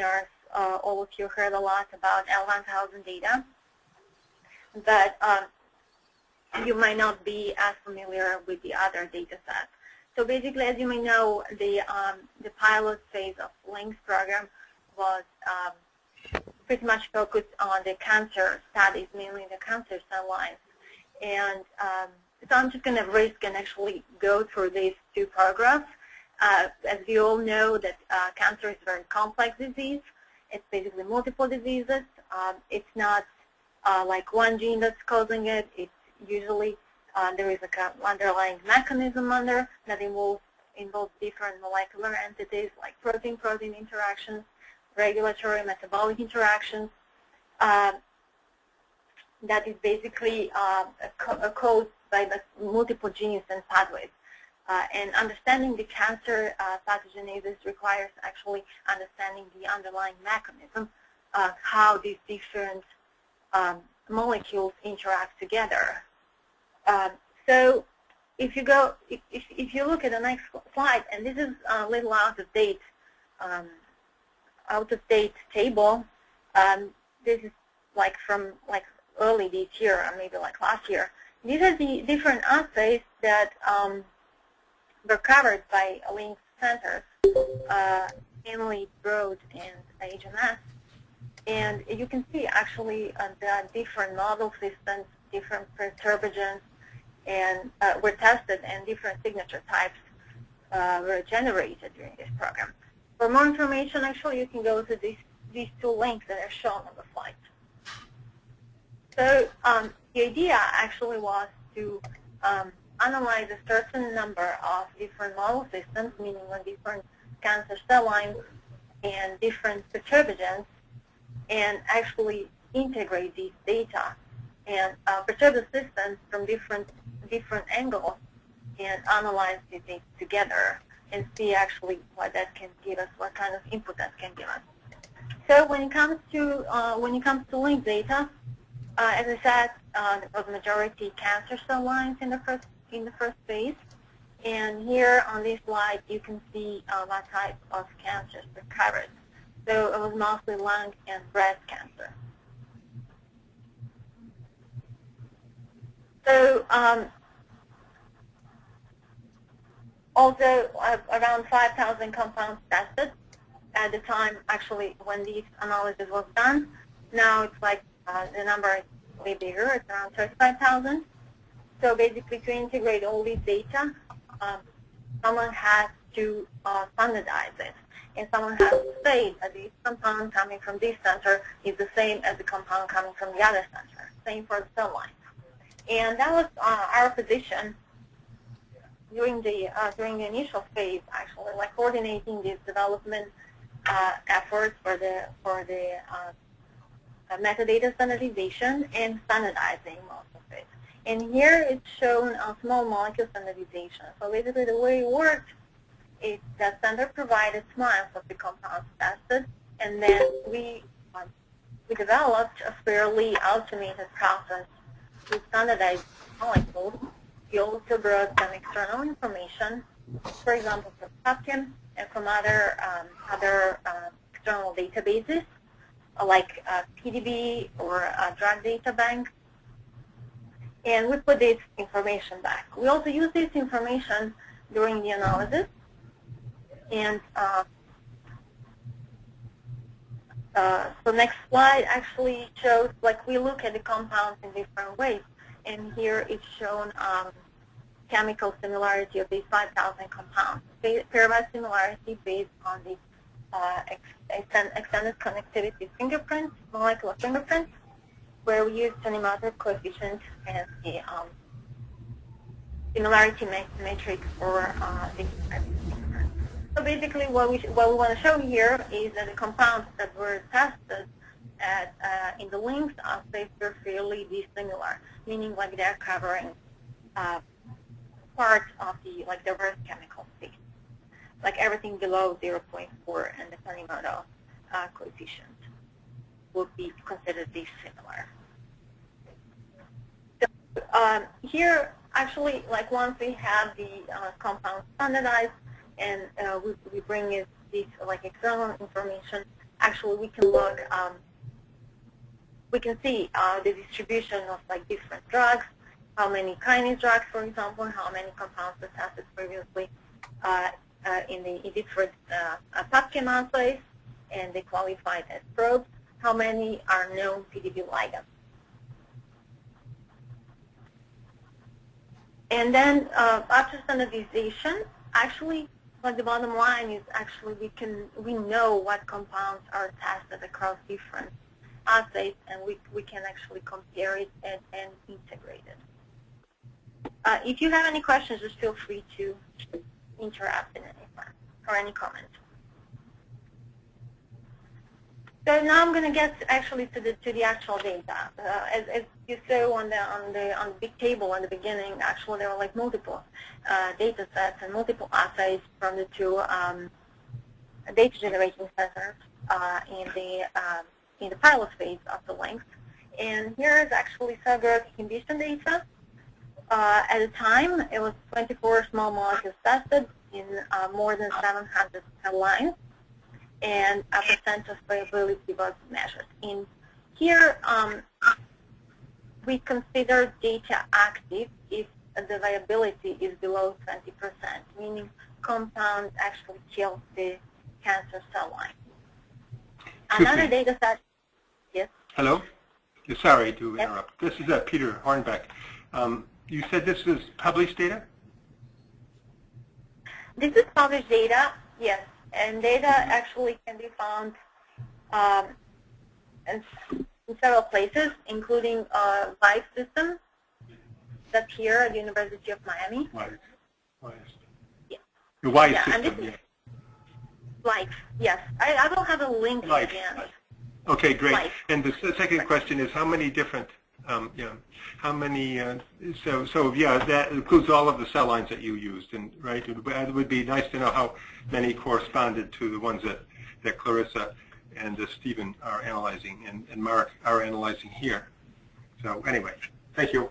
webinars, all of you heard a lot about L1000 data, but you might not be as familiar with the other data sets. So basically, as you may know, the pilot phase of LINKS program was pretty much focused on the cancer studies, mainly the cancer cell lines. And so I'm just going to risk and actually go through these two paragraphs. As you all know, that cancer is a very complex disease. It's basically multiple diseases. It's not like one gene that's causing it. It's usually there is like an underlying mechanism under that involves different molecular entities like protein-protein interactions, regulatory metabolic interactions. That is basically caused by the multiple genes and pathways. And understanding the cancer pathogenesis requires actually understanding the underlying mechanism of how these different molecules interact together. So if you go, if you look at the next slide, and this is a little out of date table. This is like from like early this year or maybe like last year. These are the different assays that were covered by LINKS centers, mainly Broad and HMS. And you can see actually the different model systems, different perturbagens, and were tested, and different signature types were generated during this program. For more information, actually, you can go to these two links that are shown on the slide. So the idea actually was to analyze a certain number of different model systems, meaning on different cancer cell lines and different perturbagens, and actually integrate these data and perturb the systems from different angles and analyze these things together and see actually what that can give us, what kind of input that can give us. So when it comes to LINKS data, as I said, there was majority cancer cell lines in the first phase, and here on this slide you can see what type of cancers were covered. So it was mostly lung and breast cancer. So although around 5,000 compounds tested at the time, actually, when this analysis was done, now it's like the number is way bigger. It's around 35,000. So basically, to integrate all these data, someone has to standardize it, and someone has to say that this compound coming from this center is the same as the compound coming from the other center. Same for the cell lines. And that was our position during the initial phase, actually, like coordinating this development efforts for the metadata standardization and standardizing most of it. And here it's shown a small molecule standardization. So basically, the way it worked is that center provided SMILES of the compounds tested, and then we developed a fairly automated process to standardize molecules. We also brought some external information, for example, from PubChem and from other external databases like PDB or drug data bank, and we put this information back. We also use this information during the analysis, and so next slide actually shows, like, we look at the compounds in different ways, and here it's shown chemical similarity of these 5,000 compounds. Pairwise similarity based on the extended connectivity fingerprints, molecular fingerprints, where we use Tanimata coefficient as the similarity matrix for these fingerprints. So basically, what we want to show here is that the compounds that were tested in the LINKS assays were fairly dissimilar, meaning like they're covering part of the diverse chemical space, like everything below 0.4, and the Tanimata coefficient would be considered dissimilar. So here, actually, like once we have the compound standardized, and we bring this like external information, actually we can look, we can see the distribution of like different drugs, how many kinase drugs, for example, how many compounds were tested previously in different PubChem assays, and they qualified as probes, how many are known PDB ligands. And then after standardization, actually, but the bottom line is actually we know what compounds are tested across different assays, and we can actually compare it and integrate it. If you have any questions, just feel free to interrupt in any part or any comment. So now I'm going to get actually to the actual data. As you saw on the big table in the beginning, actually there were like multiple data sets and multiple assays from the two data generating centers in the pilot phase of the length. And here is actually cell growth inhibition data. At the time, it was 24 small molecules tested in more than 700 cell lines, and a percent of viability was measured. In here, we consider data active if the viability is below 20%, meaning compound actually kills the cancer cell line. Another data set, yes? Hello? Sorry to interrupt. This is Peter Hornbeck. You said this was published data? This is published data, yes. And data actually can be found in several places, including Life system that's here at the University of Miami. Life. Yeah. The Life yeah, system, yeah. Life, yes. I will have a link Life. again. Okay, great. Life. And the second question is how many different, how many, that includes all of the cell lines that you used, and right? It would be nice to know how many corresponded to the ones that Clarissa and Stephen are analyzing and Mark are analyzing here. So anyway, thank you.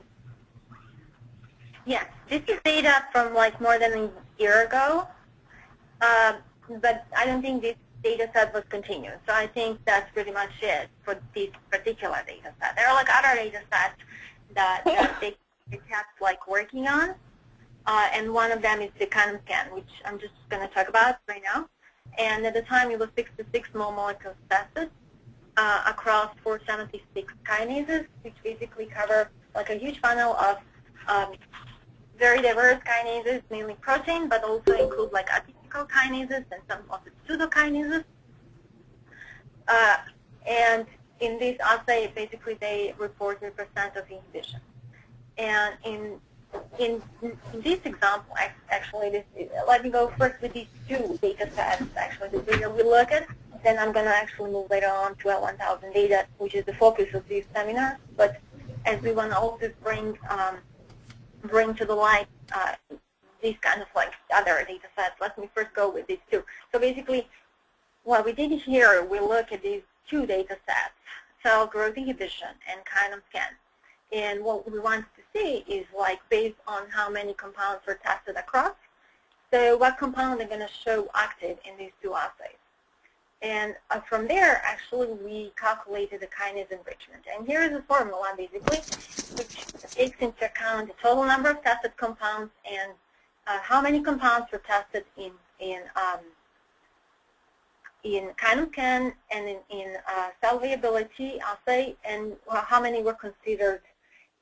Yes, this is data from like more than a year ago, but I don't think this data set was continued. So I think that's pretty much it for this particular data set. There are like other data sets that they kept like working on, and one of them is the Kinome scan, which I'm just going to talk about right now. And at the time, it was 66 small molecules tested across 476 kinases, which basically cover like a huge panel of very diverse kinases, mainly protein, but also include like atypical kinases and some of the pseudokinases. And in this assay, basically they reported percent of inhibition. And in this example, actually, let me go first with these two data sets, actually, the data we look at. Then I'm going to actually move later on to L1000 data, which is the focus of this seminar. But as we want to also bring to the light these kind of like other data sets, let me first go with these two. So basically, what we did here, we look at these two data sets, cell growth inhibition and Kinome scan. And what we want to see is like based on how many compounds were tested across, so what compound are going to show active in these two assays. And from there, actually, we calculated the kinase enrichment. And here is a formula, basically, which takes into account the total number of tested compounds and how many compounds were tested in Kinome scan and in cell viability assay, and how many were considered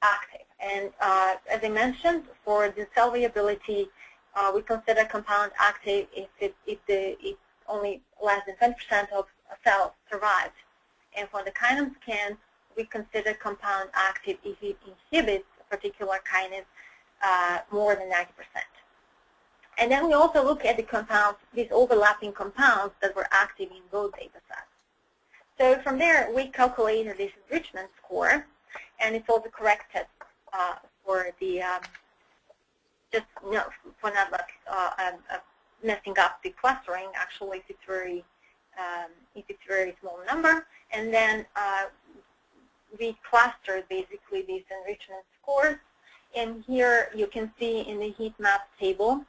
active. And as I mentioned, for the cell viability, we consider compound active if only less than 10% of cells survived. And for the Kinome scan, we consider compound active if it inhibits a particular kinase more than 90%. And then we also look at the compounds, these overlapping compounds that were active in both data sets. So from there, we calculated this enrichment score, and it's also corrected for the for not like messing up the clustering. Actually, if it's very small number, and then we clustered basically these enrichment scores. And here you can see in the heat map table.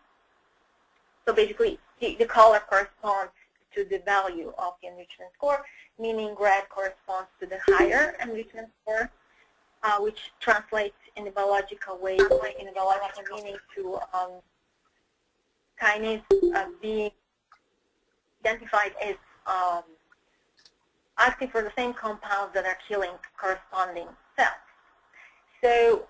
So basically, the color corresponds to the value of the enrichment score, meaning red corresponds to the higher enrichment score, which translates in a biological way, in a biological meaning to kinase being identified as active for the same compounds that are killing corresponding cells. So,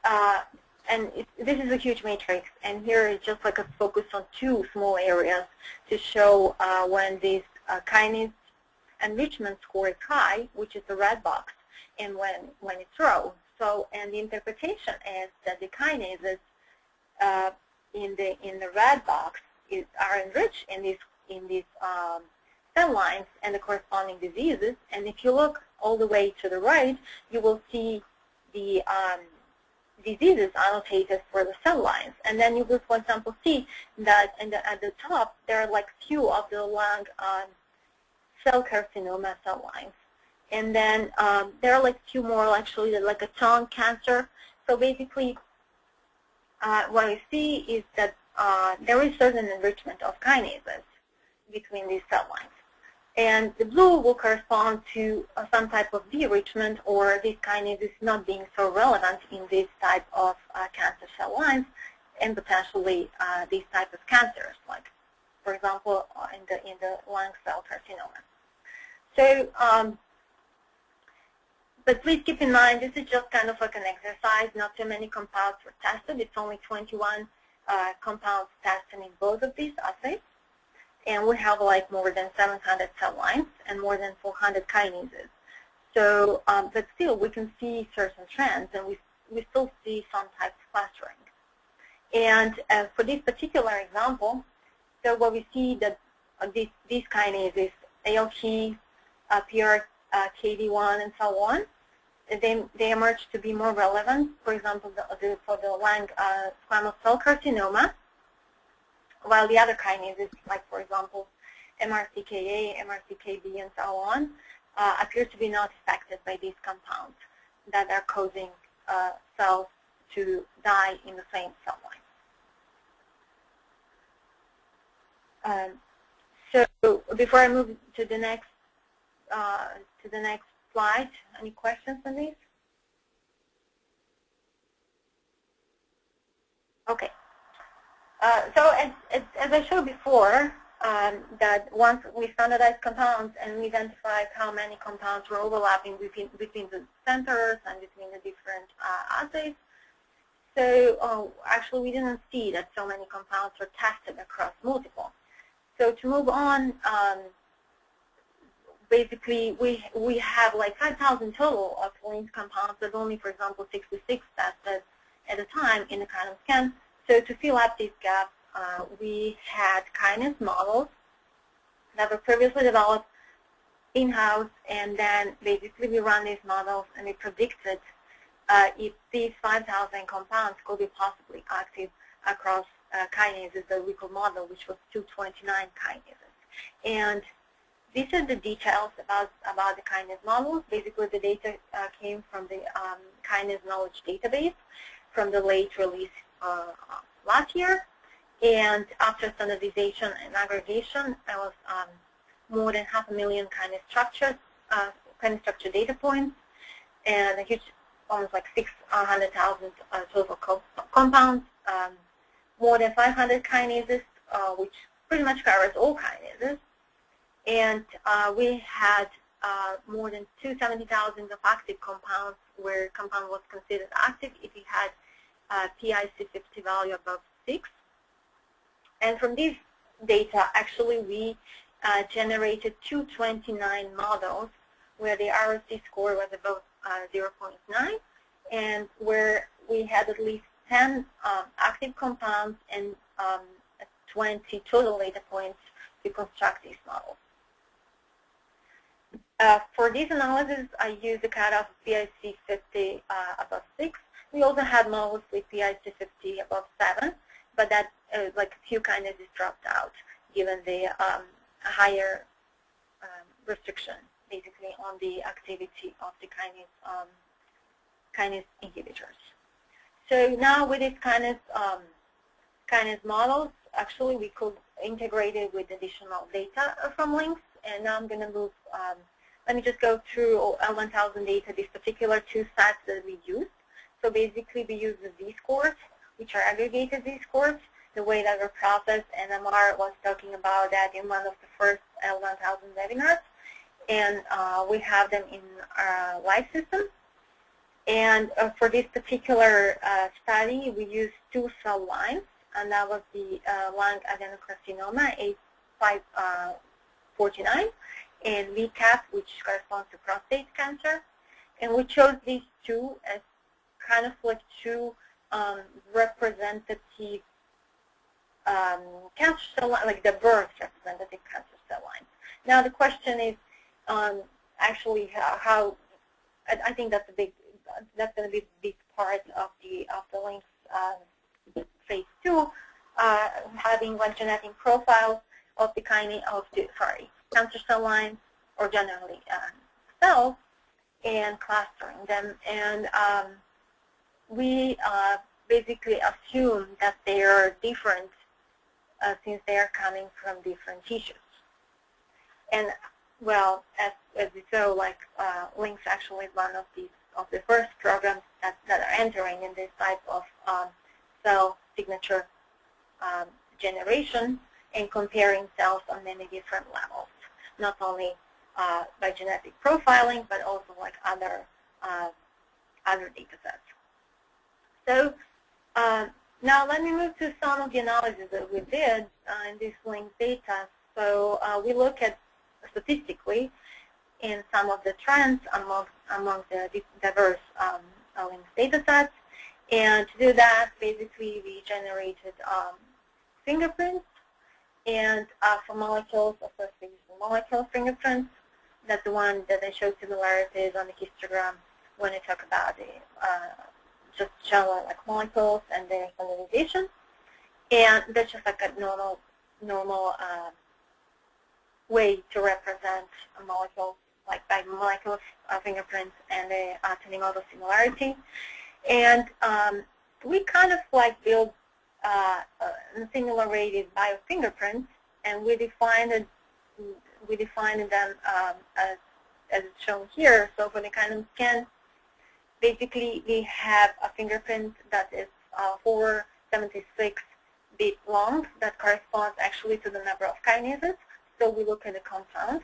and this is a huge matrix, and here is just like a focus on two small areas to show when this kinase enrichment score is high, which is the red box, and when it's low. So, and the interpretation is that the kinases in the red box are enriched in these cell lines and the corresponding diseases. And if you look all the way to the right, you will see the diseases annotated for the cell lines. And then you will, for example, see that at the top there are like few of the lung cell carcinoma cell lines. And then there are like few more actually, like a tongue cancer. So basically what you see is that there is certain enrichment of kinases between these cell lines. And the blue will correspond to some type of de-enrichment, or these kinases not being so relevant in this type of cancer cell lines, and potentially these type of cancers, like, for example, in the lung cell carcinoma. So, but please keep in mind, this is just kind of like an exercise. Not too many compounds were tested. It's only 21 compounds tested in both of these assays. And we have like more than 700 cell lines and more than 400 kinases. So, but still, we can see certain trends, and we still see some types of clustering. And for this particular example, so what we see that these kinases, ALT, PRKD1, and so on, they emerge to be more relevant. For example, for the lung squamous cell carcinoma, while the other kinases, like for example, MRCKA, MRCKB, and so on, appear to be not affected by these compounds that are causing cells to die in the same cell line. So before I move to the next slide, any questions on these? Okay. So as I showed before, that once we standardized compounds and we identified how many compounds were overlapping between the centers and between the different assays, so actually we didn't see that so many compounds were tested across multiple. So to move on, basically we have like 5,000 total of linked compounds, but only, for example, 66 tested at a time in the Kinome scan. So to fill up these gaps, we had kinase models that were previously developed in-house, and then basically we ran these models and we predicted if these 5,000 compounds could be possibly active across kinases that we could model, which was 229 kinases. And these are the details about the kinase models. Basically, the data came from the kinase knowledge database from the late release last year, and after standardization and aggregation, there was more than 500,000 kinase structure data points, and a huge, almost like 600,000 total compounds, more than 500 kinases, which pretty much covers all kinases, and we had more than 270,000 of active compounds, where compound was considered active if it had PIC50 value above 6. And from these data, actually, we generated 229 models where the ROC score was above 0.9, and where we had at least 10 active compounds and 20 total data points to construct these models. For this analysis, I used the cutoff of PIC50 above 6. We also had models with PIC50 above 7, but that like a few kinases dropped out given the higher restriction, basically, on the activity of the kinase inhibitors. So now with these kinase models, actually we could integrate it with additional data from links and now I'm going to move, let me just go through L1000 data, these particular two sets that we used. So basically we use the Z-scores, which are aggregated Z-scores, the way that were processed, and Amar was talking about that in one of the first L1000 webinars. And we have them in our live system. And for this particular study, we used two cell lines, and that was the lung adenocarcinoma, A549, and VCAP, which corresponds to prostate cancer. And we chose these two as kind of like two representative cancer cell lines, like the birth representative cancer cell lines. Now the question is actually how, I think that's going to be a big part of the links phase 2, having like genetic profiles of the cancer cell lines, or generally cells, and clustering them. And we basically assume that they are different since they are coming from different tissues. And well, as we saw, like LINCS actually is one of the first programs that are entering in this type of cell signature generation and comparing cells on many different levels, not only by genetic profiling, but also like other data sets. So now let me move to some of the analysis that we did in this LINCS data. So we look at statistically in some of the trends among the diverse LINCS data sets. And to do that, basically we generated fingerprints, and for molecules, of course we use the molecule fingerprints. That's the one that I showed similarities on the histogram when I talk about the just general like molecules and their standardization. And that's just like a normal way to represent a molecule, like by molecular fingerprints and the Kinome similarity. And we kind of like build similar-rated biofingerprints, and we defined them as it's shown here. So for the Kinome scan, basically we have a fingerprint that is 476 bit long that corresponds actually to the number of kinases. So we look at the compound,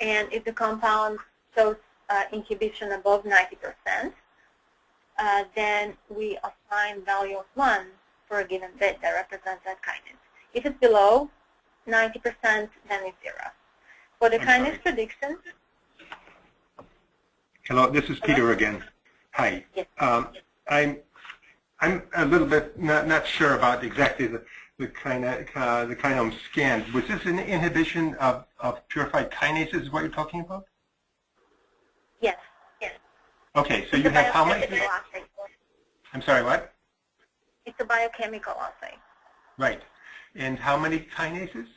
and if the compound shows inhibition above 90%, then we assign value of 1 for a given bit that represents that kinase. If it's below 90%, then it's 0. For the kinase prediction. Hello, this is Peter again. Hi. Yes. I'm a little bit not sure about exactly the Kinome scan. Was this an inhibition of purified kinases? Is what you're talking about? Yes. Yes. Okay, so you have how many? I'm sorry, what? It's a biochemical assay. Right. And how many kinases?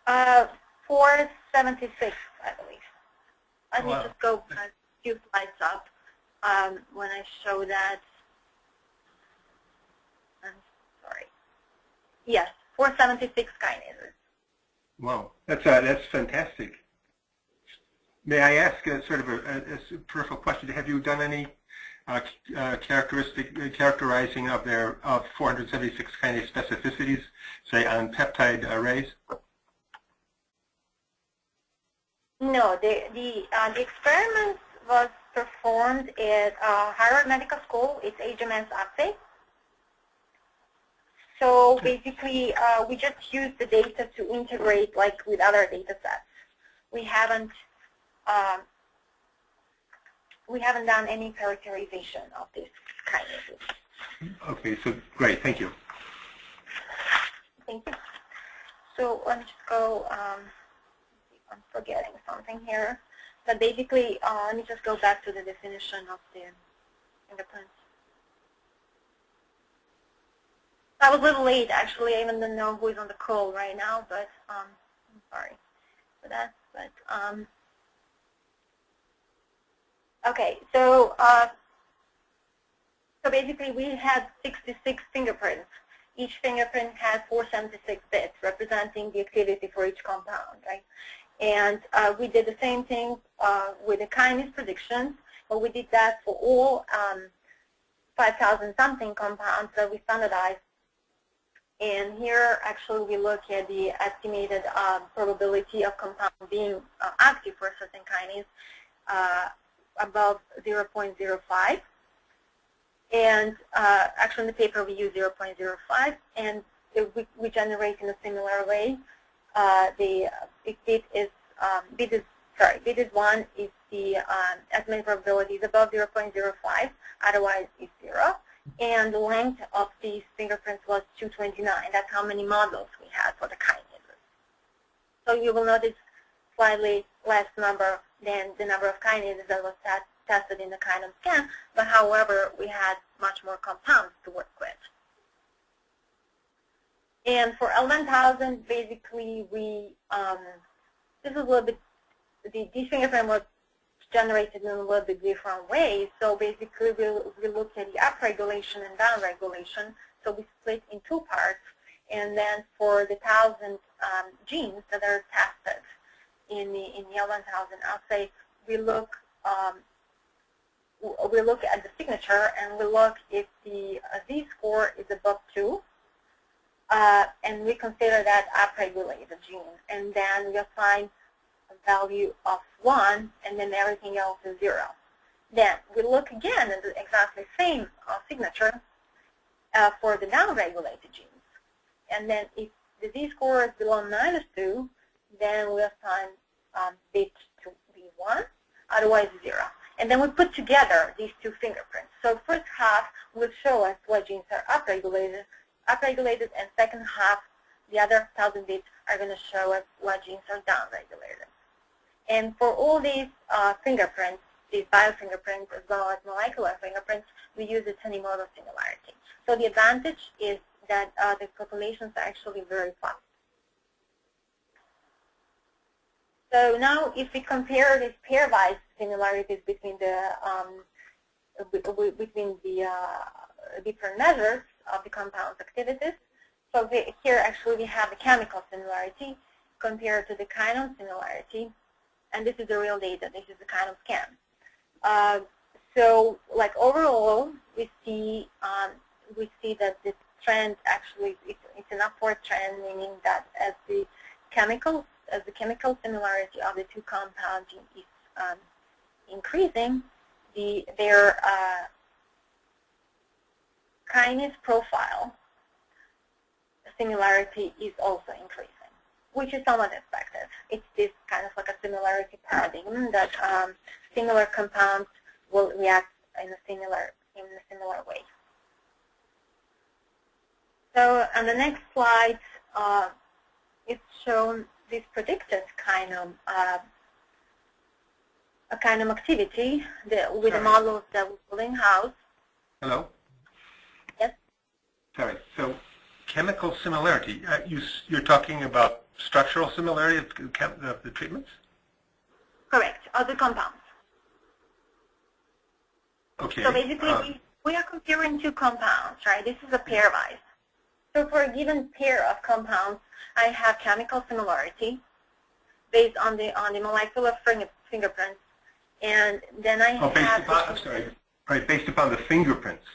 476, I believe. Let me just go a few slides up when I show that. I'm sorry. Yes, 476 kinases. Wow, that's fantastic. May I ask sort of a peripheral question? Have you done any characterizing of 476 kinase specificities, say on peptide arrays? No, the experiment was performed at Harvard Medical School. It's HMS assay. So basically, we just use the data to integrate like with other data sets. We haven't done any characterization of these kinases. Okay, so great, thank you. Thank you. So let me just go. I'm forgetting something here. But basically, let me just go back to the definition of the fingerprints. I was a little late, actually. I even don't know who is on the call right now, but I'm sorry for that. But okay, so basically we had 66 fingerprints each fingerprint has 476 bits representing the activity for each compound, right? And we did the same thing with the kinase predictions, but we did that for all 5,000 something compounds that we standardized. And here, actually, we look at the estimated probability of compound being active for a certain kinase above 0.05. And actually, in the paper, we use 0.05, and we generate in a similar way. Bit is 1 is the estimated probability is above 0.05, otherwise it's 0. And the length of these fingerprints was 229. That's how many models we had for the kinases. So you will notice slightly less number than the number of kinases that was tested in the Kinome scan, but however, we had much more compounds to work with. And for L1000, basically, this is a little bit, these fingerprint was generated in a little bit different ways. So basically, we look at the upregulation and downregulation. So we split in two parts. And then for the 1,000 genes that are tested in the L1000 assay, we look at the signature, and we look if the Z-score is above 2, and we consider that upregulated gene. And then we assign a value of 1, and then everything else is 0. Then we look again at the exactly same signature for the downregulated genes. And then if the Z-score is below -2, then we assign bit to be 1, otherwise 0. And then we put together these two fingerprints. So first half will show us what genes are upregulated, and second half, the other 1,000 bits are going to show us what genes are downregulated. And for all these fingerprints, these biofingerprints as well as molecular fingerprints, we use a Tanimoto similarity. So the advantage is that the populations are actually very fast. So now, if we compare these pairwise similarities between the different measures of the compound's activities, so here actually we have the chemical similarity compared to the Kinome similarity, and this is the real data. This is the Kinome scan. So, like overall, we see that the trend actually it's an upward trend, meaning that as the chemical similarity of the two compounds is increasing, their kinase profile similarity is also increasing, which is somewhat expected. It's this kind of like a similarity paradigm that similar compounds will react in a similar way. So on the next slide, it's shown this predicted Kinome activity with the models that we built in-house. Hello? Yes? Sorry. So chemical similarity, you're talking about structural similarity of the treatments? Correct, of the compounds. Okay. So basically, we are comparing two compounds, right? This is a pairwise. So for a given pair of compounds, I have chemical similarity based on the molecular fingerprints, and then I have. Based upon the fingerprints.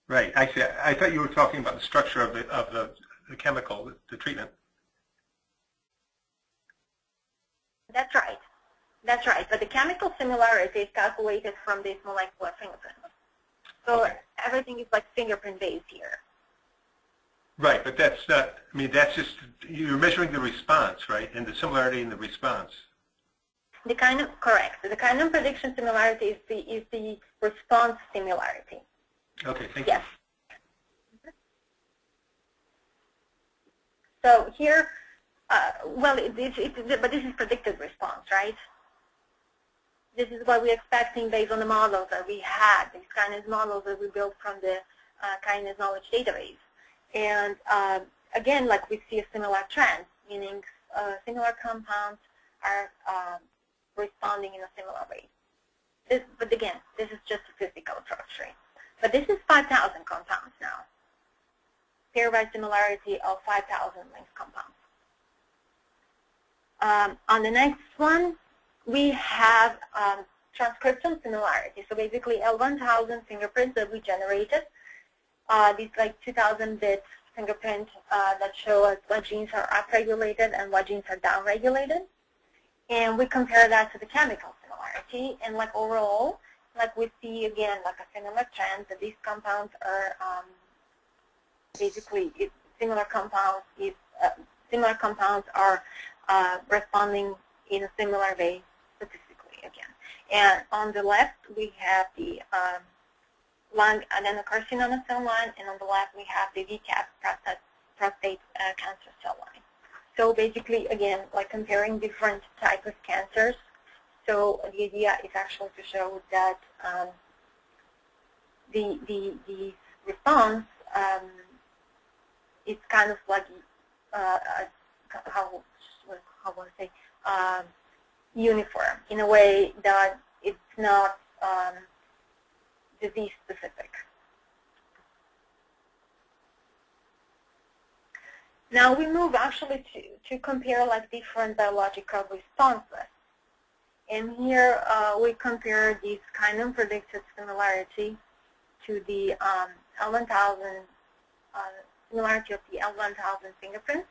Right. I see. I thought you were talking about the structure of the chemical, the treatment. That's right. That's right. But the chemical similarity is calculated from these molecular fingerprints. So everything is like fingerprint based here. Right, but that's not, I mean, that's just, you're measuring the response, right, and the similarity in the response. Correct. The Kinome prediction similarity is the response similarity. Okay, thank you. So here, but this is predicted response, right? This is what we're expecting based on the models that we had, these kinase models that we built from the kinase knowledge database. And again, like we see a similar trend, meaning similar compounds are responding in a similar way. But again, this is just a physical structure. But this is 5,000 compounds now. pairwise similarity of 5,000 linked compounds. On the next one, we have transcription similarity. So basically, L1000 fingerprints that we generated, these like 2,000 bits fingerprint that show us what genes are upregulated and what genes are downregulated. And we compare that to the chemical similarity. And like overall, like we see again like a similar trend that these compounds are basically similar compounds are responding in a similar way statistically again. And on the left we have the lung adenocarcinoma cell line, and on the left we have the VCAP prostate cancer cell line. So basically, again, like comparing different types of cancers. So the idea is actually to show that the response is kind of like how would I say uniform in a way that it's not disease specific. Now we move actually to compare like different biological responses. And here we compare this kinome predicted similarity to the L1000 similarity of the L1000 fingerprints.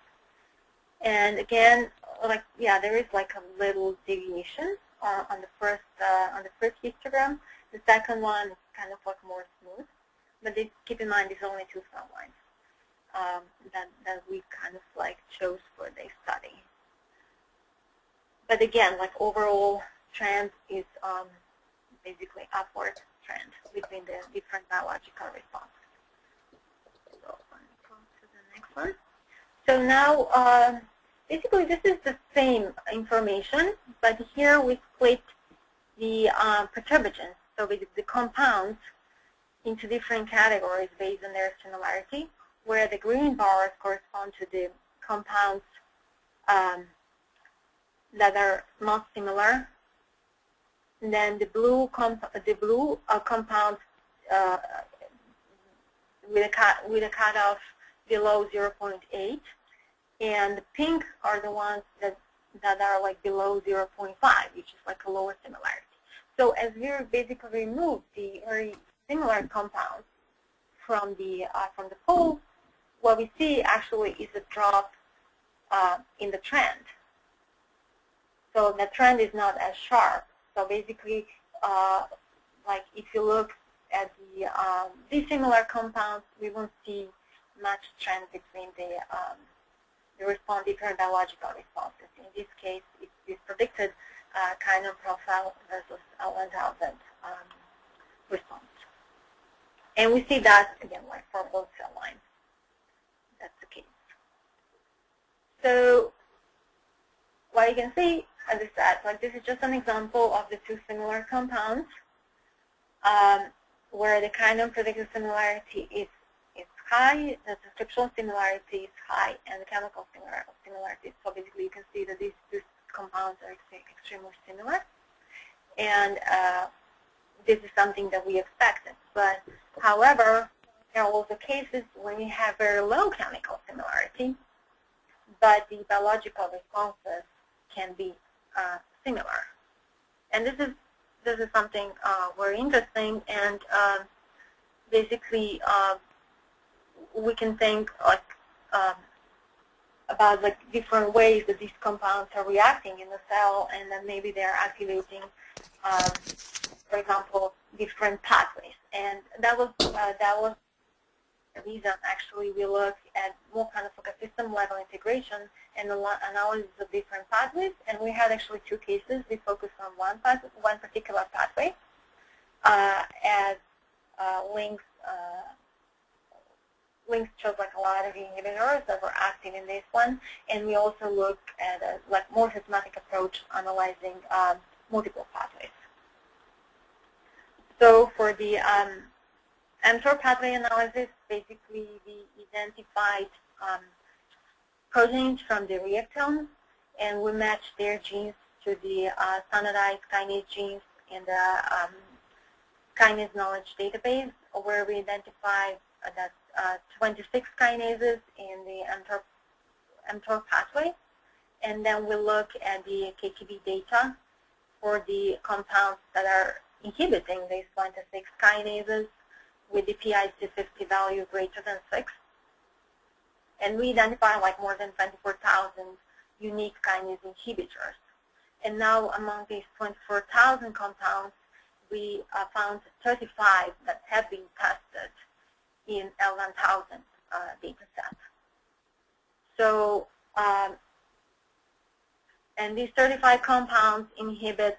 And again, like there is like a little deviation on the first histogram. The second one is kind of like more smooth, but keep in mind, there's only 2 cell lines that we kind of like chose for this study. But again, like overall trend is basically upward trend between the different biological responses. So let me go to the next one. So now, basically this is the same information, but here we split the perturbagens, so the compounds, into different categories based on their similarity, where the green bars correspond to the compounds that are most similar. And then the blue compounds with a cutoff below 0.8, and the pink are the ones that are like below 0.5, which is like a lower similarity. So as we basically remove the very similar compounds from the pool, what we see actually is a drop in the trend. So the trend is not as sharp. So basically, like if you look at the dissimilar compounds, we won't see much trend between the different biological responses. In this case, it's this predicted kinome profile versus L1000 response. And we see that, again, like for both cell lines. That's the case. So what you can see, as I said, like this is just an example of the 2 similar compounds where the kinome predicted similarity is high, the descriptional similarity is high, and the chemical similarity. So basically you can see that these 2 compounds are extremely similar. And this is something that we expected. But however, there are also cases when we have very low chemical similarity, but the biological responses can be similar. And this is something very interesting, and basically we can think like about like different ways that these compounds are reacting in the cell, and then maybe they're activating, for example, different pathways. And that was the reason actually we look at more kind of like a system level integration and analysis of different pathways. And we had actually 2 cases. We focused on one particular pathway as links showed like a lot of inhibitors that were active in this one, and we also looked at a like more systematic approach analyzing multiple pathways. So for the mTOR pathway analysis, basically we identified proteins from the reactome, and we matched their genes to the standardized kinase genes in the kinase knowledge database, where we identified that 26 kinases in the mTOR pathway. And then we look at the KKB data for the compounds that are inhibiting these 26 kinases with the PIC50 value greater than 6. And we identify like more than 24,000 unique kinase inhibitors. And now among these 24,000 compounds, we found 35 that have been tested in L1000 data set. So, and these 35 compounds inhibit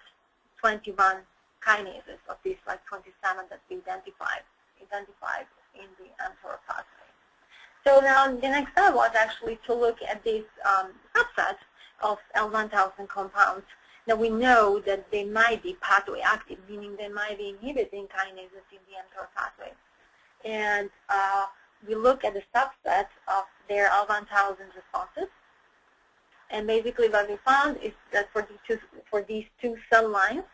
21 kinases of these like 27 that we identified in the mTOR pathway. So now the next step was actually to look at this subset of L1000 compounds. Now we know that they might be pathway active, meaning they might be inhibiting kinases in the mTOR pathway. And we look at the subset of their L1000 responses. And basically what we found is that for these two cell lines,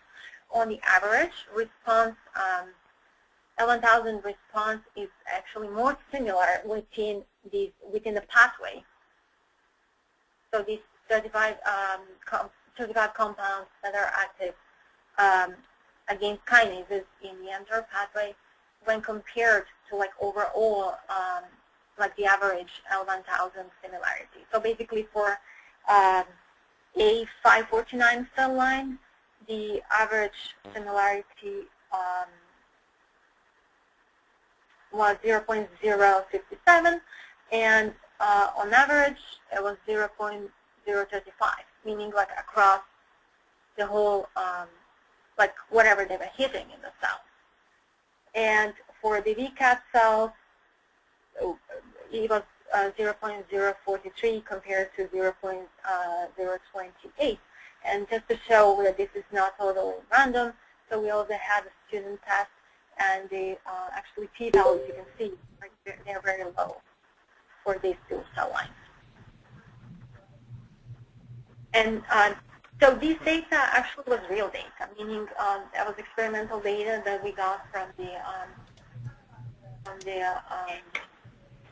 on the average response, L1000 response is actually more similar within the pathway. So these 35 compounds that are active against kinases in the mTOR pathway, when compared to like overall like the average L1000 similarity. So basically for A549 cell line, the average similarity was 0.057, and on average it was 0.035, meaning like across the whole, like whatever they were hitting in the cell. And for the VCAP cells, it was 0.043 compared to 0.028. And just to show that this is not totally random, so we also had a student test, and the actually p-values, you can see, like they're very low for these two cell lines. And so this data actually was real data, meaning that was experimental data that we got from the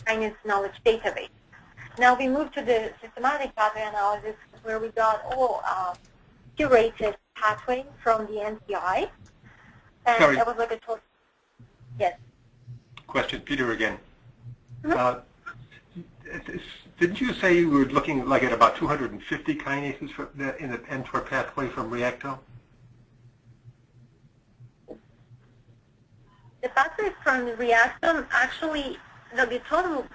kinase knowledge database. Now we move to the systematic pathway analysis, where we got all curated pathway from the NCI. And Sorry. That was like a total. Yes. Question, Peter again. Mm-hmm. Didn't you say you were looking like at about 250 kinases in the mTOR pathway from Reacto? The pathway from the Reactome, actually, the total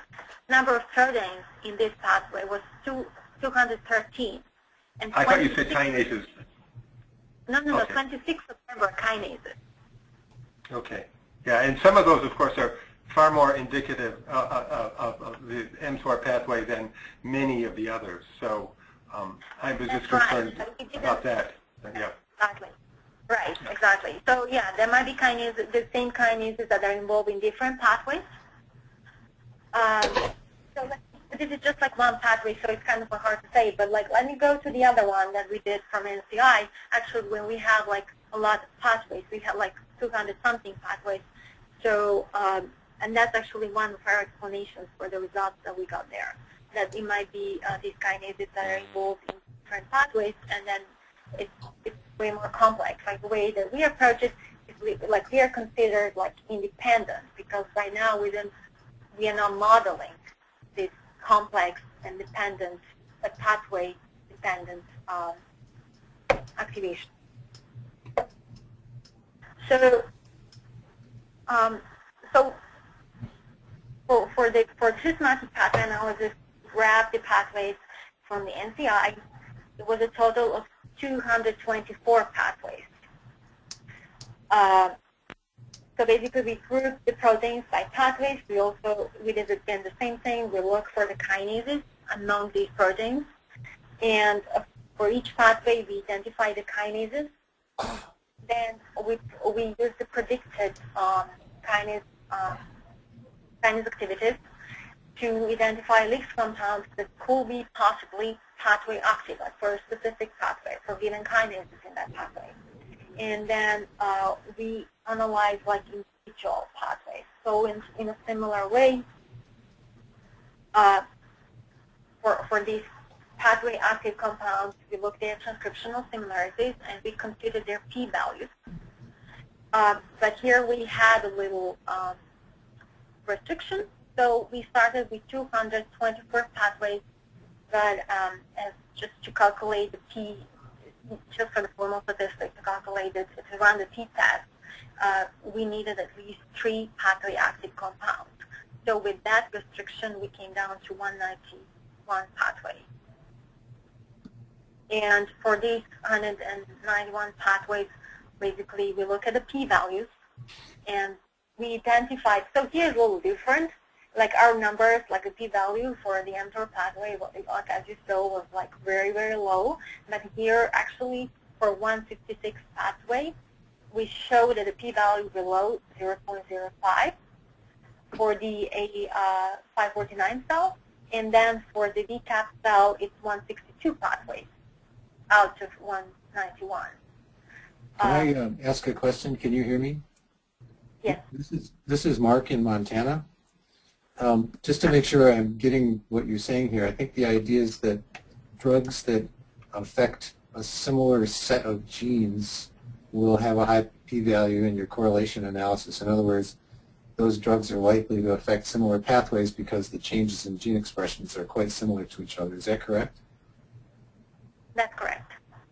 number of proteins in this pathway was 213. And I thought you said kinases. No, okay. 26 of them were kinases. Okay. Yeah, and some of those, of course, are far more indicative of the mTOR pathway than many of the others. So I was just concerned about that. Yeah. Exactly. Right, exactly. So yeah, there might be kinases, the same kinases that are involved in different pathways. So this is just like one pathway, so it's kind of hard to say. But like, let me go to the other one that we did from NCI. Actually, when we have like a lot of pathways, we have like 200-something pathways. So, and that's actually one of our explanations for the results that we got there. That it might be these kinases that are involved in different pathways, and then it's way more complex. Like the way that we approach it is like we are considered like independent, because right now we are not modeling this complex and dependent, like pathway dependent activation. So, for systematic pathway analysis, grab the pathways from the NCI. It was a total of 224 pathways. So basically, we grouped the proteins by pathways. We did again the same thing. We look for the kinases among these proteins, and for each pathway, we identify the kinases. Then we use the predicted kinase activities to identify lead compounds that could be possibly pathway active for a specific pathway, for given kinases in that pathway. And then we analyze like individual pathways. So in a similar way, for these pathway active compounds, we looked at transcriptional similarities and we computed their p-values. But here we had a little restriction. So we started with 224 pathways, but as just to calculate the p, just for the formal statistics to calculate it, to run the t-test, we needed at least 3 pathway active compounds. So with that restriction, we came down to 191 pathways. And for these 191 pathways, basically we look at the p-values and we identified, so here's a little different, like our numbers, like the p-value for the mTOR pathway, like as you saw, was like very, very low. But here actually for 166 pathway, we show that the p-value below 0.05 for the A549 cell, and then for the VCAP cell, it's 162 pathways out of 191. Can I ask a question? Can you hear me? Yes. This is Mark in Montana. Just to make sure I'm getting what you're saying here, I think the idea is that drugs that affect a similar set of genes will have a high p-value in your correlation analysis. In other words, those drugs are likely to affect similar pathways because the changes in gene expressions are quite similar to each other. Is that correct? That's correct.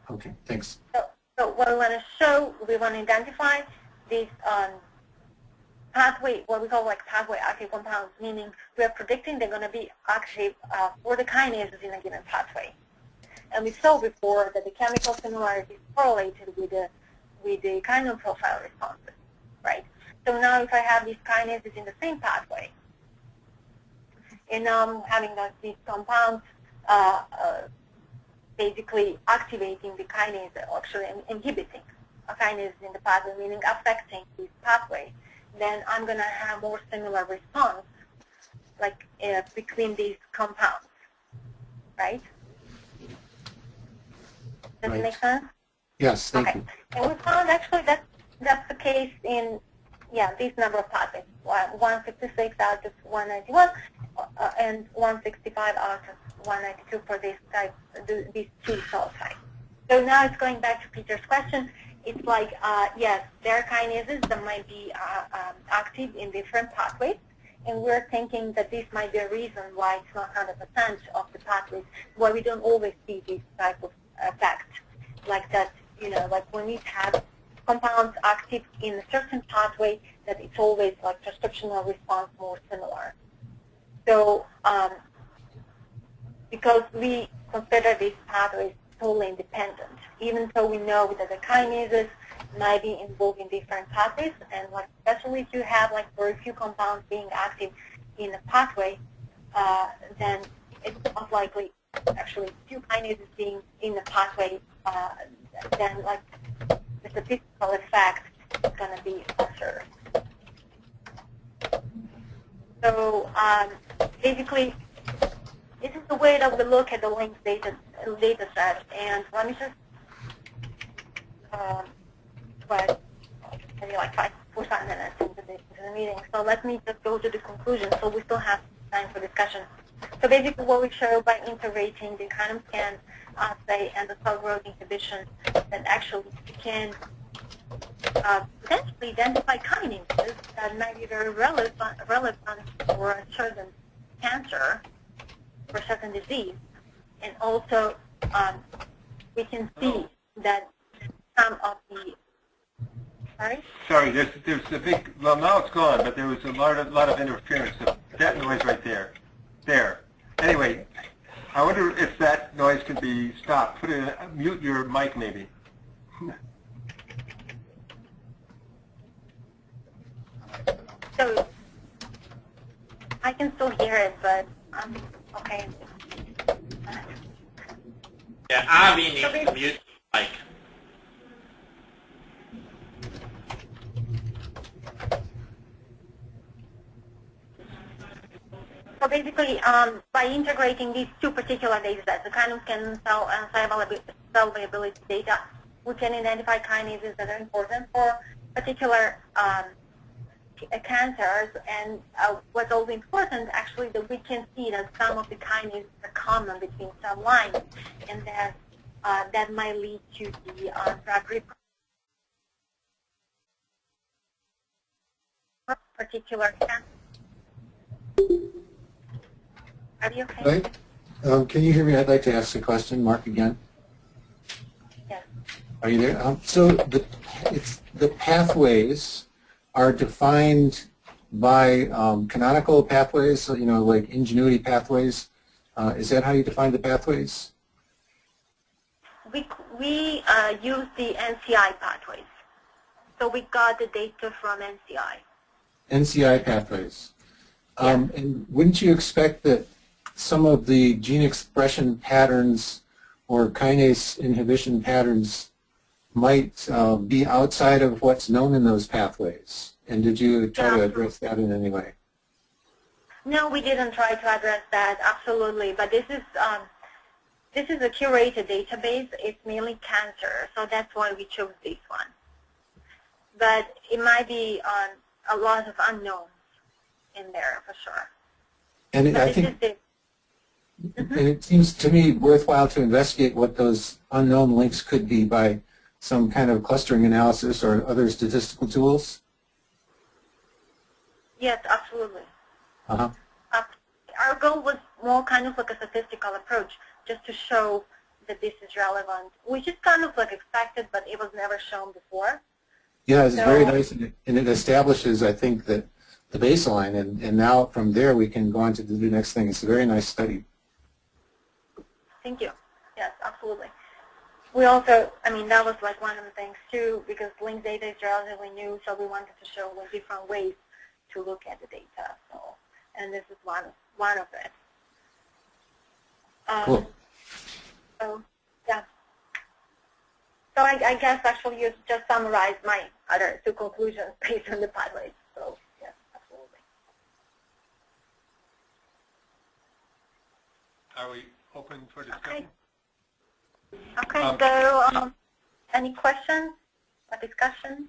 Okay, thanks. So what we want to show, we want to identify these pathway, what we call like pathway active compounds, meaning we are predicting they're going to be active for the kinases in a given pathway. And we saw before that the chemical similarity is correlated with the kinome profile responses, right? So now if I have these kinases in the same pathway, and now I'm having these compounds basically activating the kinase, actually inhibiting a kinase in the pathway, meaning affecting this pathway, then I'm going to have more similar response, like between these compounds, right? Does it make sense? Yes, thank you. And we found actually that's the case in, these number of pathways, 156 out of 191 and 165 out of 192 for this type, these 2 cell types. So now it's going back to Peter's question. It's like, yes, there are kinases that might be active in different pathways, and we're thinking that this might be a reason why it's not 100% of the pathways, why we don't always see this type of effect, like that, like when we have compounds active in a certain pathway, that it's always like transcriptional response more similar. So because we consider these pathways totally independent, even though we know that the kinases might be involved in different pathways, and like especially if you have like very few compounds being active in a pathway, then it's most likely actually few kinases being in the pathway, then like the statistical effect is going to be observed. So basically, this is the way that we look at the linked data set. And let me just, maybe like 5 minutes into the meeting. So let me just go to the conclusion so we still have time for discussion. So basically what we show by integrating the Kinome scan assay and the cell growth inhibition, that actually we can potentially identify kinases that might be very relevant for a certain cancer, for a certain disease. And also we can see that some of the, Sorry, there's a big, well now it's gone, but there was a lot of interference. That noise right there. Anyway, I wonder if that noise can be stopped. Mute your mic maybe. So I can still hear it, but okay. Yeah, Avi needs to mute the mic. So basically, by integrating these 2 particular data sets, the Kinome scan cell and cell viability data, we can identify kinases that are important for particular cancers, and what's also important, actually, that we can see that some of the kinases are common between cell lines, and that might lead to the drug particular cancer. Are you okay? Right. Can you hear me? I'd like to ask a question, Mark, again. Yes. Are you there? So the pathways are defined by canonical pathways, so, you know, like ingenuity pathways. Is that how you define the pathways? We use the NCI pathways. So we got the data from NCI. NCI pathways. And wouldn't you expect that some of the gene expression patterns or kinase inhibition patterns might be outside of what's known in those pathways? And did you try to address that in any way? No, we didn't try to address that, absolutely. But this is a curated database. It's mainly cancer, so that's why we chose this one. But it might be a lot of unknowns in there for sure. And I think, and it seems to me worthwhile to investigate what those unknown links could be by some kind of clustering analysis or other statistical tools. Yes, absolutely. Uh-huh. Our goal was more kind of like a statistical approach, just to show that this is relevant, which is kind of like expected, but it was never shown before. Yeah, it's very nice, and it establishes, I think, that the baseline, and now from there we can go on to the next thing. It's a very nice study. Thank you. Yes, absolutely. We also, I mean, that was like one of the things too, because linked data is relatively new, so we wanted to show like different ways to look at the data. So, and this is one of it. Cool. So, yeah. So I guess actually you just summarized my other two conclusions based on the pathways. So, yes, absolutely. Are we open for discussion? Okay, so any questions or discussion?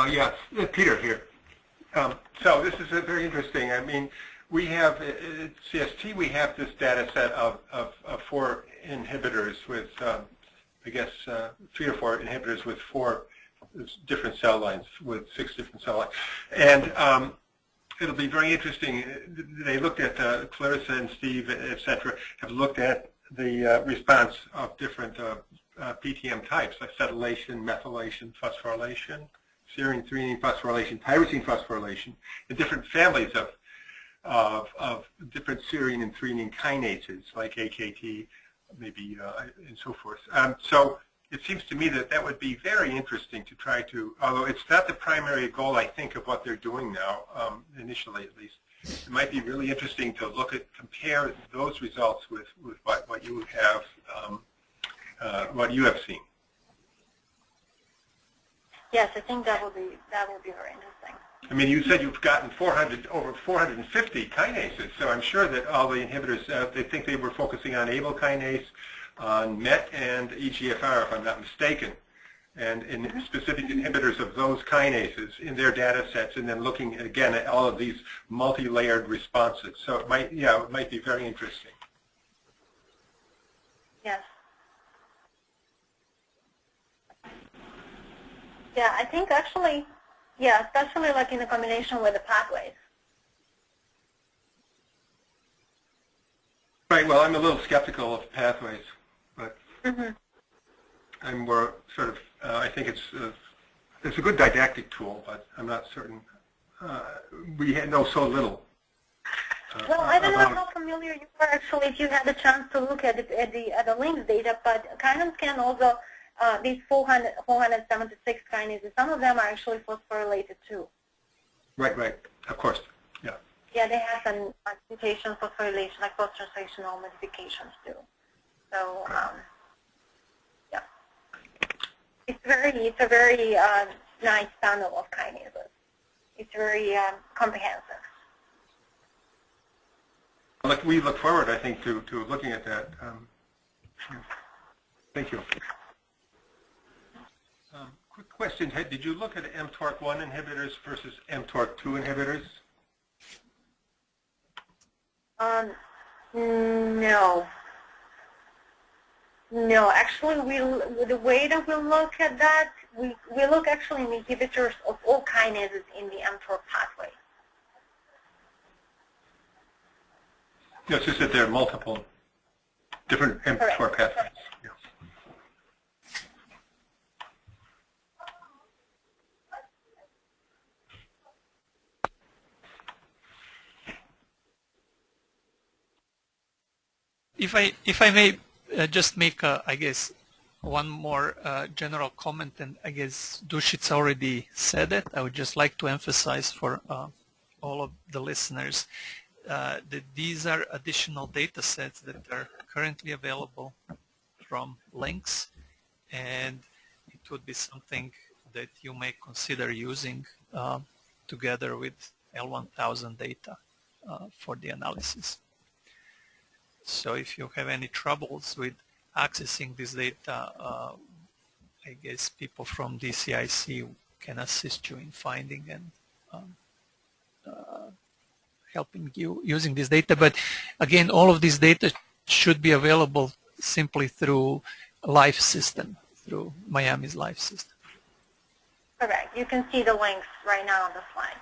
Yes, Peter here. So this is very interesting. I mean, we have, at CST, we have this data set of 4 inhibitors with, I guess, 3 or 4 inhibitors with 4 different cell lines, with 6 different cell lines. And it'll be very interesting. They looked at, Clarissa and Steve, et cetera, have looked at the response of different PTM types, like acetylation, methylation, phosphorylation, serine, threonine phosphorylation, tyrosine phosphorylation, the different families of different serine and threonine kinases, like AKT, maybe, and so forth. So it seems to me that that would be very interesting to try to, although it's not the primary goal, I think, of what they're doing now, initially at least. It might be really interesting to look at, compare those results with what you have seen. Yes, I think that would be very interesting. I mean, you said you've gotten over 450 kinases, so I'm sure that all the inhibitors, they think they were focusing on Abel kinase, on MET and EGFR, if I'm not mistaken, and in specific inhibitors of those kinases in their data sets, and then looking again at all of these multi-layered responses. So it might, it might be very interesting. Yes. Yeah, I think actually, yeah, especially like in the combination with the pathways. Right. Well, I'm a little skeptical of pathways, but I'm more sort of. I think it's a good didactic tool, but I'm not certain. We know so little. Well, I don't know how familiar you are actually if you had the chance to look at the links data, but Kinome can also these 476 kinases. Some of them are actually phosphorylated too. Right. Right. Of course. Yeah. Yeah, they have some mutation phosphorylation, like post-translational modifications too. So yeah, it's a very nice panel of kinases. It's very comprehensive. We look forward, I think, to looking at that. Thank you. Quick question, did you look at mTOR1 inhibitors versus mTOR2 inhibitors? No. No, actually, the way that we look at that, we look actually in inhibitors of all kinases in the mTOR pathway. No, it's just that there are multiple different mTOR pathways. Yeah. If I may just make, I guess, one more general comment, and I guess Dushit's already said it. I would just like to emphasize for all of the listeners that these are additional data sets that are currently available from links, and it would be something that you may consider using together with L1000 data for the analysis. So if you have any troubles with accessing this data, I guess people from DCIC can assist you in finding and helping you using this data. But again, all of this data should be available simply through Life System, through Miami's Life System. Correct. You can see the links right now on the slide.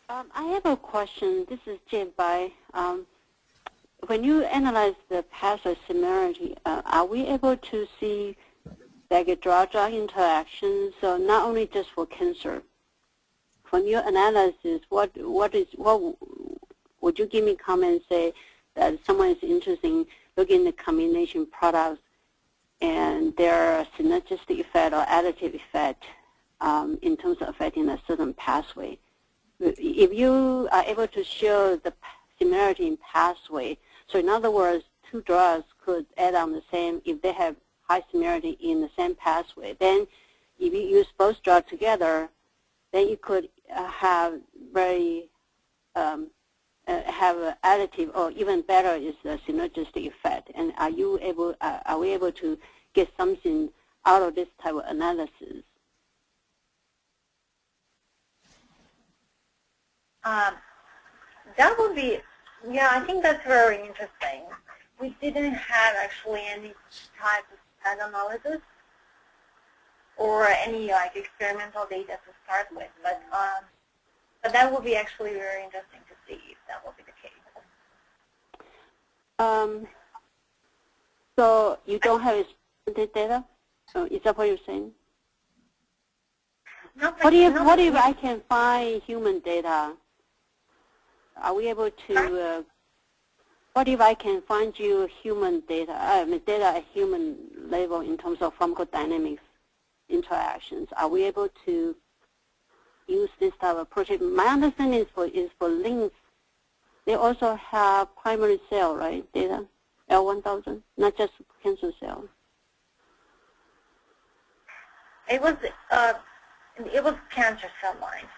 I have a question. This is Jane Bai. When you analyze the pathway similarity, are we able to see like a drug-drug interaction? So not only just for cancer. From your analysis, what would you give me comment say that someone is interested in looking at combination products and their synergistic effect or additive effect in terms of affecting a certain pathway? If you are able to show the similarity in pathway, so in other words, two drugs could add on the same if they have high similarity in the same pathway, then if you use both drugs together, then you could have very have an additive, or even better is a synergistic effect. And are we able to get something out of this type of analysis? That would be, yeah, I think that's very interesting. We didn't have actually any type of stat analysis or any like experimental data to start with, but that would be actually very interesting to see if that will be the case. So you don't have experimental data? So is that what you're saying? What if I can find human data? Are we able to, what if I can find you human data, data at human level in terms of pharmacodynamics interactions? Are we able to use this type of approach? My understanding is for links, they also have primary cell, right, data, L1000, not just cancer cell. It was cancer cell lines.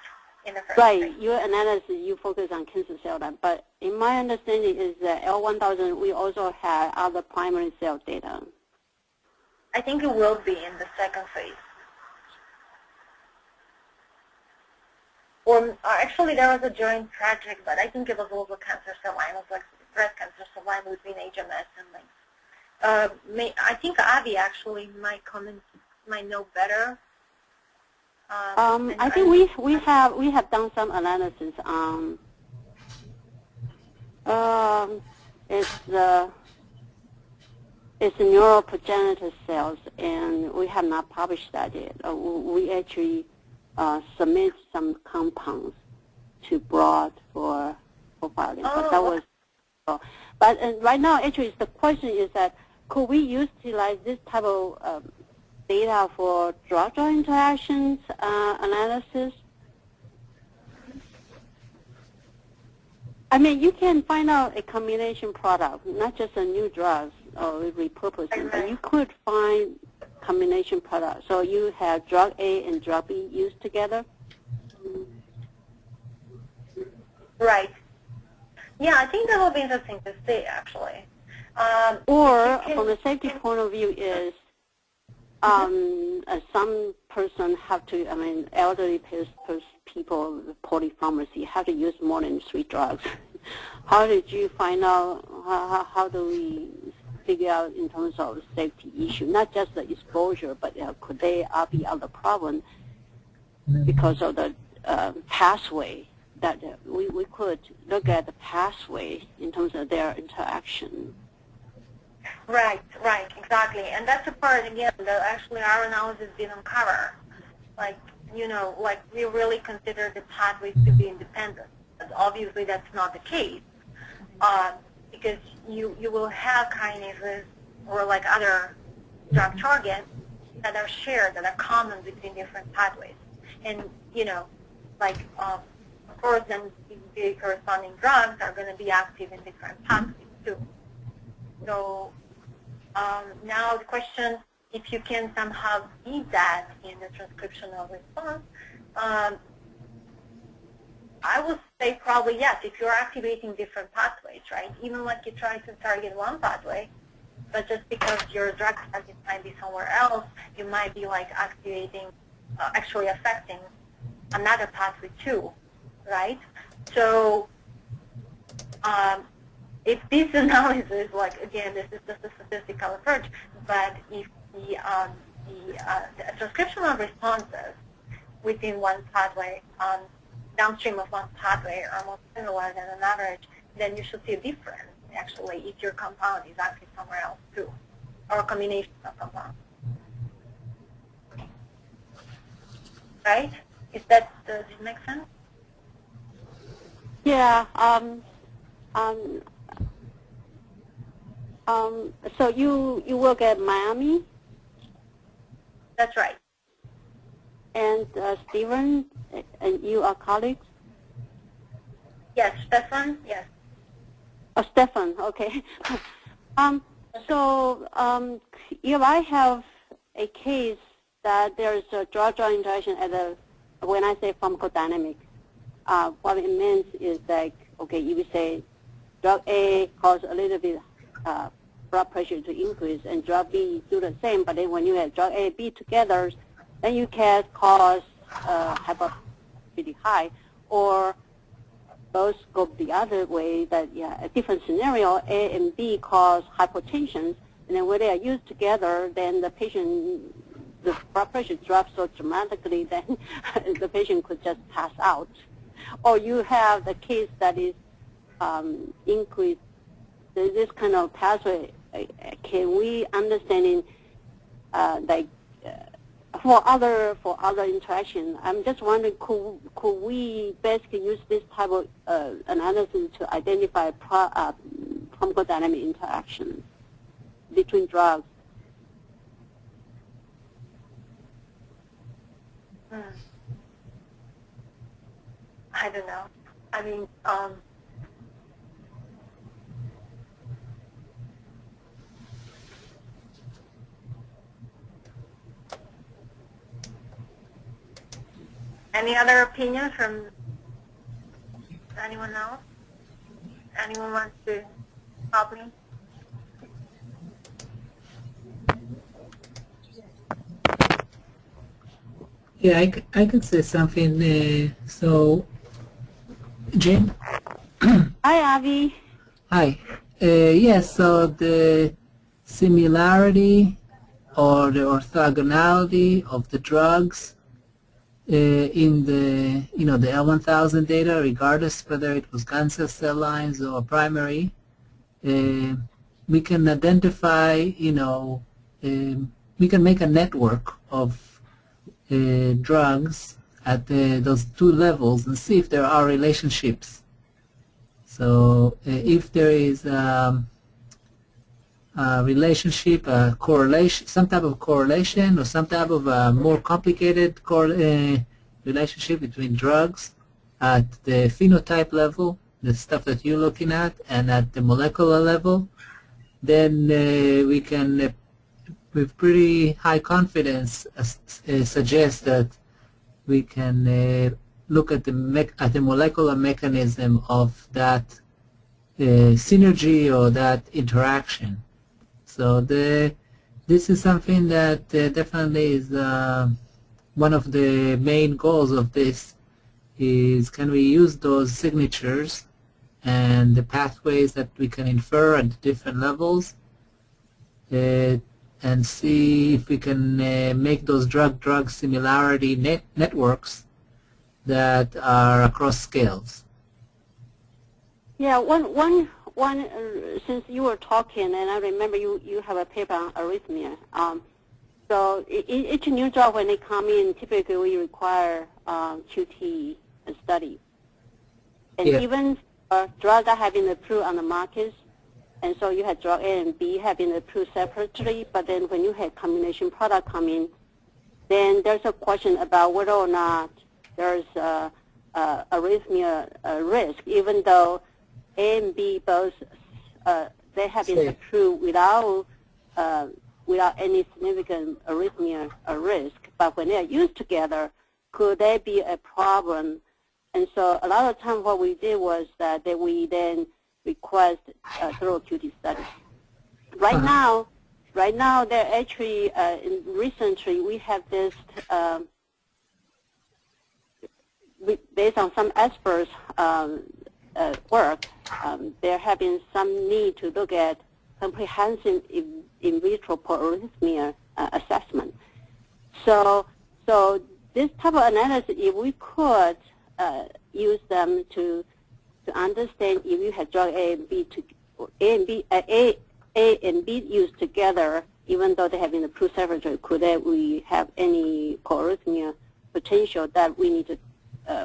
Right, your analysis, you focus on cancer cell line, but in my understanding is that L1000, we also have other primary cell data. I think it will be in the second phase. Or actually there was a joint project, but I think it was also cancer cell line. It was like breast cancer cell line between HMS and links. I think Avi actually might know better. I think we have done some analysis on it's neuroprogenitor cells, and we have not published that yet. We actually submit some compounds to Broad for filing, but that was. But right now, actually, the question is that could we utilize this type of data for drug-drug interactions analysis? I mean, you can find out a combination product, not just a new drug or repurposing, but you could find combination products. So you have drug A and drug B used together? Right. Yeah, I think that will be interesting to see, actually. Or from a safety point of view is some person have to, elderly people with polypharmacy have to use more than 3 drugs. How did you find out, how do we figure out in terms of safety issue, not just the exposure, but could there be other problems because of the pathway that we could look at the pathway in terms of their interaction. Right, exactly. And that's the part, again, that actually our analysis didn't cover. Like we really consider the pathways to be independent. But obviously that's not the case because you will have kinases or like other drug targets that are shared, that are common between different pathways. And, of course, then the corresponding drugs are going to be active in different pathways too. So now the question, if you can somehow see that in the transcriptional response, I would say probably yes, if you're activating different pathways, right? Even like you try to target one pathway, but just because your drug target might be somewhere else, you might be like activating, actually affecting another pathway too, right? So if this analysis, like again, this is just a statistical approach, but if the transcriptional responses within one pathway, downstream of one pathway are more similar than an average, then you should see a difference actually if your compound is active somewhere else too, or a combination of compounds. Right? Does it make sense? Yeah. So you work at Miami? That's right. And Stephen, and you are colleagues? Yes, Stefan, yes. Oh, Stefan, okay. If I have a case that there is a drug-drug interaction when I say pharmacodynamic, what it means is like, okay, if you say drug A cause a little bit blood pressure to increase and drug B do the same, but then when you have drug A, B together, then you can cause hyper pretty high, or both go the other way, that a different scenario, A and B cause hypotension, and then when they are used together, then the blood pressure drops so dramatically that the patient could just pass out. Or you have the case that is increased, this kind of pathway, can we understand for other interaction? I'm just wondering, could we basically use this type of analysis to identify pharmacodynamic interactions between drugs? I don't know. I mean, any other opinions from anyone else? Anyone wants to help me? Yeah, I could say something. So, Jane? Hi, Avi. Hi. Yes, so the similarity or the orthogonality of the drugs in the the L1000 data, regardless whether it was Ganser cell lines or primary, we can identify, we can make a network of drugs at those two levels and see if there are relationships. So if there is a relationship, a correlation, some type of correlation or some type of more complicated relationship between drugs at the phenotype level, the stuff that you're looking at, and at the molecular level, then we can with pretty high confidence suggest that we can look at the molecular mechanism of that synergy or that interaction. So this is something that definitely is one of the main goals of this, is can we use those signatures and the pathways that we can infer at different levels and see if we can make those drug-drug similarity networks that are across scales. Yeah, since you were talking, and I remember you have a paper on arrhythmia. So each new drug, when they come in, typically we require QT study. And yeah. even drugs that have been approved on the market, and so you had drug A and B have been approved separately, but then when you had combination product come in, then there's a question about whether or not there's arrhythmia risk, even though A and B both they have been approved without any significant arrhythmia risk. But when they are used together, could there be a problem? And so a lot of times what we did was that we then request a thorough QT study. Right now, there actually recently we have this based on some experts' work. There have been some need to look at comprehensive in vitro arrhythmia assessment. So this type of analysis, if we could use them to understand if you had drug A and B A and B used together, even though they have been approved separately, could we have any arrhythmia potential that we need to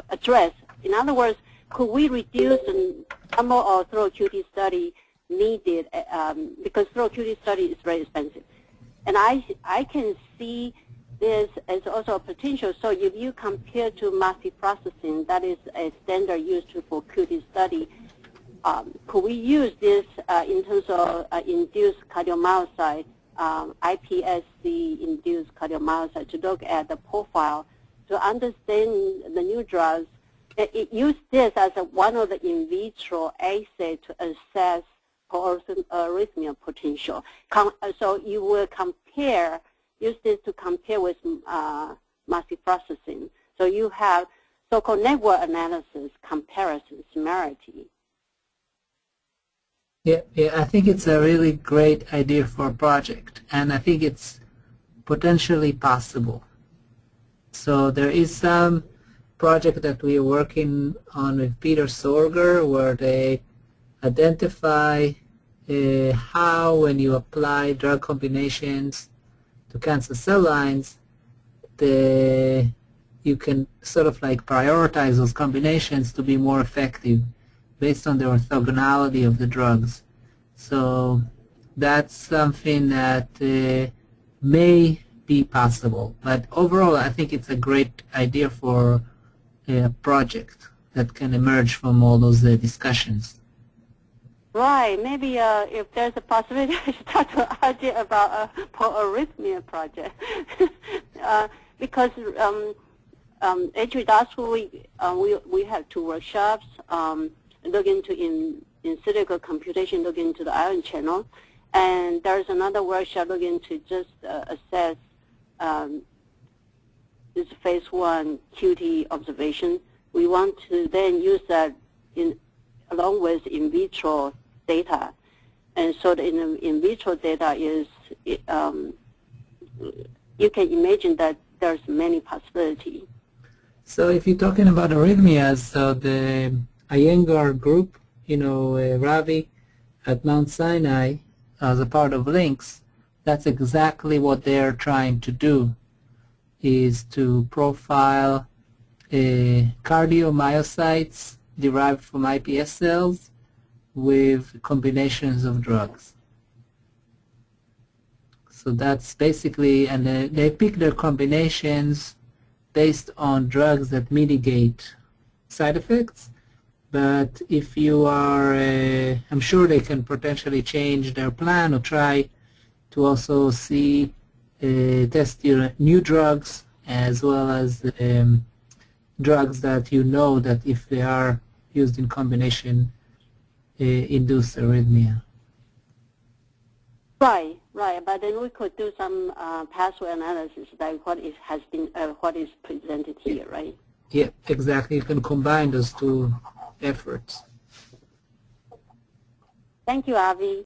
address? In other words, could we reduce the number of thorough QT study needed because thorough QT study is very expensive, and I can see this as also a potential. So if you compare to multiprocessing, that is a standard used for QT study, could we use this in terms of induced cardiomyocyte, iPSC-induced cardiomyocyte, to look at the profile, to understand the new drugs? Use this as one of the in vitro assays to assess arrhythmia potential. So you will use this to compare with multiprocessing. So you have so-called network analysis, comparison, similarity. Yeah, I think it's a really great idea for a project, and I think it's potentially possible. So there is some project that we are working on with Peter Sorger, where they identify how, when you apply drug combinations to cancer cell lines, you can sort of like prioritize those combinations to be more effective based on the orthogonality of the drugs. So that's something that may be possible. But overall, I think it's a great idea for a project that can emerge from all those discussions. Right. Maybe if there's a possibility, I should talk to Ajay about a arrhythmia project. Because actually last week we had 2 workshops, look into in silico computation, look into the ion channel, and there's another workshop looking to just assess this phase 1 QT observation. We want to then use that along with in vitro data, and so the in vitro data is you can imagine that there's many possibilities. So if you're talking about arrhythmias, so the Iyengar group, Ravi at Mount Sinai as a part of LINCS, that's exactly what they're trying to do, is to profile cardiomyocytes derived from iPS cells with combinations of drugs. So that's basically, and they pick their combinations based on drugs that mitigate side effects. But if you are, I'm sure they can potentially change their plan or try to also see, test new drugs as well as drugs that that if they are used in combination induce arrhythmia. Right, right. But then we could do some pathway analysis, like what is presented here, right? Yeah, exactly. You can combine those two efforts. Thank you, Avi.